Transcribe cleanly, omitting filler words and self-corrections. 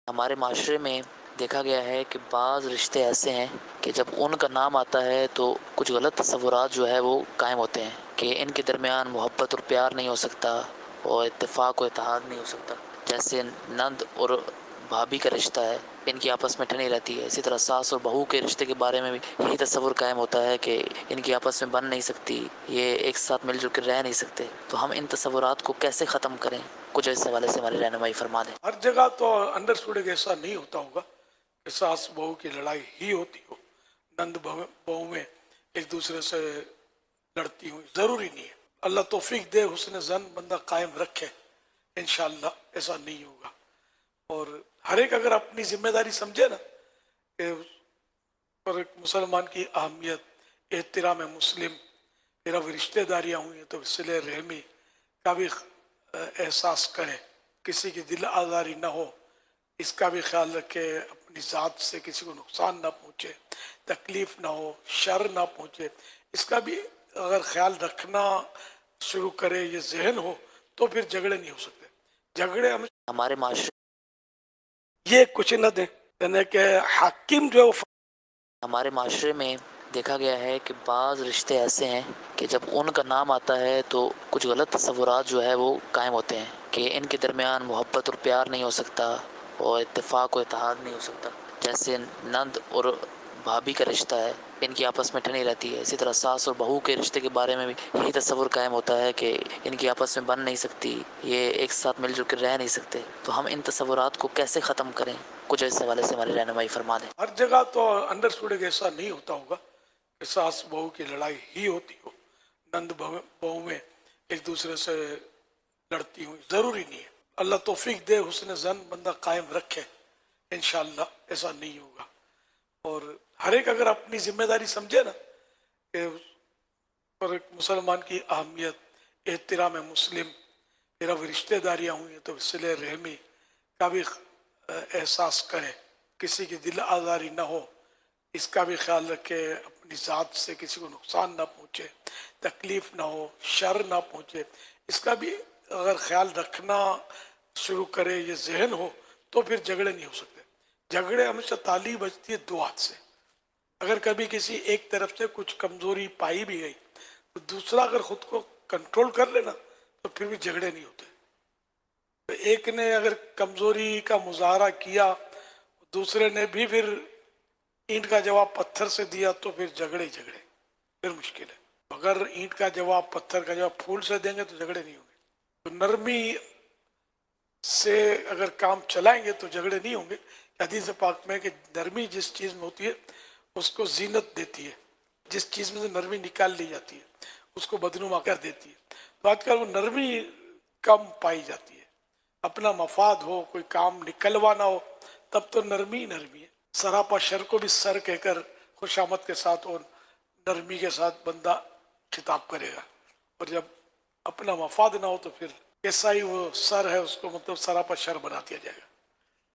ہمارے معاشرے میں دیکھا گیا ہے کہ بعض رشتے ایسے ہیں کہ جب ان کا نام آتا ہے تو کچھ غلط تصورات جو ہے وہ قائم ہوتے ہیں کہ ان کے درمیان محبت اور پیار نہیں ہو سکتا اور اتفاق و اتحاد نہیں ہو سکتا. جیسے نند اور بھابھی کا رشتہ ہے، ان کی آپس میں ٹھنی رہتی ہے. اسی طرح ساس اور بہو کے رشتے کے بارے میں بھی یہی تصور قائم ہوتا ہے کہ ان کی آپس میں بن نہیں سکتی، یہ ایک ساتھ مل جل کے رہ نہیں سکتے. تو ہم ان تصورات کو کیسے ختم کریں؟ کچھ اس حوالے سے ہماری رہنمائی فرما دیں. ہر جگہ تو انڈرسٹوڈ ایسا نہیں ہوتا ہوگا کہ ساس بہو کی لڑائی ہی ہوتی ہو، نند بہو میں ایک دوسرے سے لڑتی ہوں، ضروری نہیں ہے. اللہ توفیق دے، حسن زن بندہ قائم رکھے، انشاءاللہ ایسا نہیں ہوگا. اور ہر ایک اگر اپنی ذمہ داری سمجھے نا کہ پر ایک مسلمان کی اہمیت، احترام مسلم، پھر اب رشتہ داریاں ہوئی ہیں تو صلہ رحمی کا بھی احساس کرے، کسی کی دل آزاری نہ ہو، اس کا بھی خیال رکھے، اپنی ذات سے کسی کو نقصان نہ پہنچے، تکلیف نہ ہو، شر نہ پہنچے، اس کا بھی اگر خیال رکھنا شروع کرے، یہ ذہن ہو، تو پھر جھگڑے نہیں ہو سکتے. جھگڑے ہمارے معاشرے یہ کچھ نہ دے، یعنی کہ حاکم جو ہمارے معاشرے میں دیکھا گیا ہے کہ بعض رشتے ایسے ہیں کہ جب ان کا نام آتا ہے تو کچھ غلط تصورات جو ہے وہ قائم ہوتے ہیں کہ ان کے درمیان محبت اور پیار نہیں ہو سکتا اور اتفاق و اتحاد نہیں ہو سکتا. جیسے نند اور بھابھی کا رشتہ ہے، ان کی آپس میں ٹھنی رہتی ہے. اسی طرح ساس اور بہو کے رشتے کے بارے میں بھی یہی تصور قائم ہوتا ہے کہ ان کی آپس میں بن نہیں سکتی، یہ ایک ساتھ مل جل کے رہ نہیں سکتے. تو ہم ان تصورات کو کیسے ختم کریں؟ کچھ اس حوالے سے ہماری رہنمائی فرما دیں. ہر جگہ تو انڈرسٹوڈ ایسا نہیں ہوتا ہوگا کہ ساس بہو کی لڑائی ہی ہوتی ہو، نند بہو میں ایک دوسرے سے لڑتی ہوں، ضروری نہیں ہے. اللہ توفیق دے، حسن زن بندہ قائم رکھے، انشاءاللہ ایسا نہیں ہوگا. اور ہر ایک اگر اپنی ذمہ داری سمجھے نا کہ پر ایک مسلمان کی اہمیت، احترام مسلم، پھر اب رشتہ داریاں ہوئی ہیں تو صلہ رحمی کا بھی احساس کرے، کسی کی دل آزاری نہ ہو، اس کا بھی خیال رکھے، اپنی ذات سے کسی کو نقصان نہ پہنچے، تکلیف نہ ہو، شر نہ پہنچے، اس کا بھی اگر خیال رکھنا شروع کرے، یہ ذہن ہو، تو پھر جھگڑے نہیں ہو سکتے. جھگڑے ہمیشہ تالی بجتی ہے دو ہاتھ سے. اگر کبھی کسی ایک طرف سے کچھ کمزوری پائی بھی گئی تو دوسرا اگر خود کو کنٹرول کر لینا تو پھر بھی جھگڑے نہیں ہوتے. ایک نے اگر کمزوری کا مظاہرہ کیا، دوسرے نے بھی پھر اینٹ کا جواب پتھر سے دیا تو پھر جھگڑے ہی جھگڑے، پھر مشکل ہے. اگر اینٹ کا جواب پتھر کا جواب پھول سے دیں گے تو جھگڑے نہیں ہوں گے. تو نرمی سے اگر کام چلائیں گے تو جھگڑے نہیں ہوں گے. حدیث پاک میں کہ نرمی جس چیز میں ہوتی ہے اس کو زینت دیتی ہے، جس چیز میں سے نرمی نکال لی جاتی ہے اس کو بدنما کر دیتی ہے. تو آج کل وہ نرمی کم پائی جاتی ہے. اپنا مفاد ہو، کوئی کام نکلوانا ہو، تب تو نرمی نرمی ہے. سراپا شر کو بھی سر کہہ کر خوش آمد کے ساتھ اور نرمی کے ساتھ بندہ خطاب کرے گا. اور جب اپنا مفاد نہ ہو تو پھر کیسا ہی وہ سر ہے اس کو مطلب سراپا شر بنا دیا جائے گا.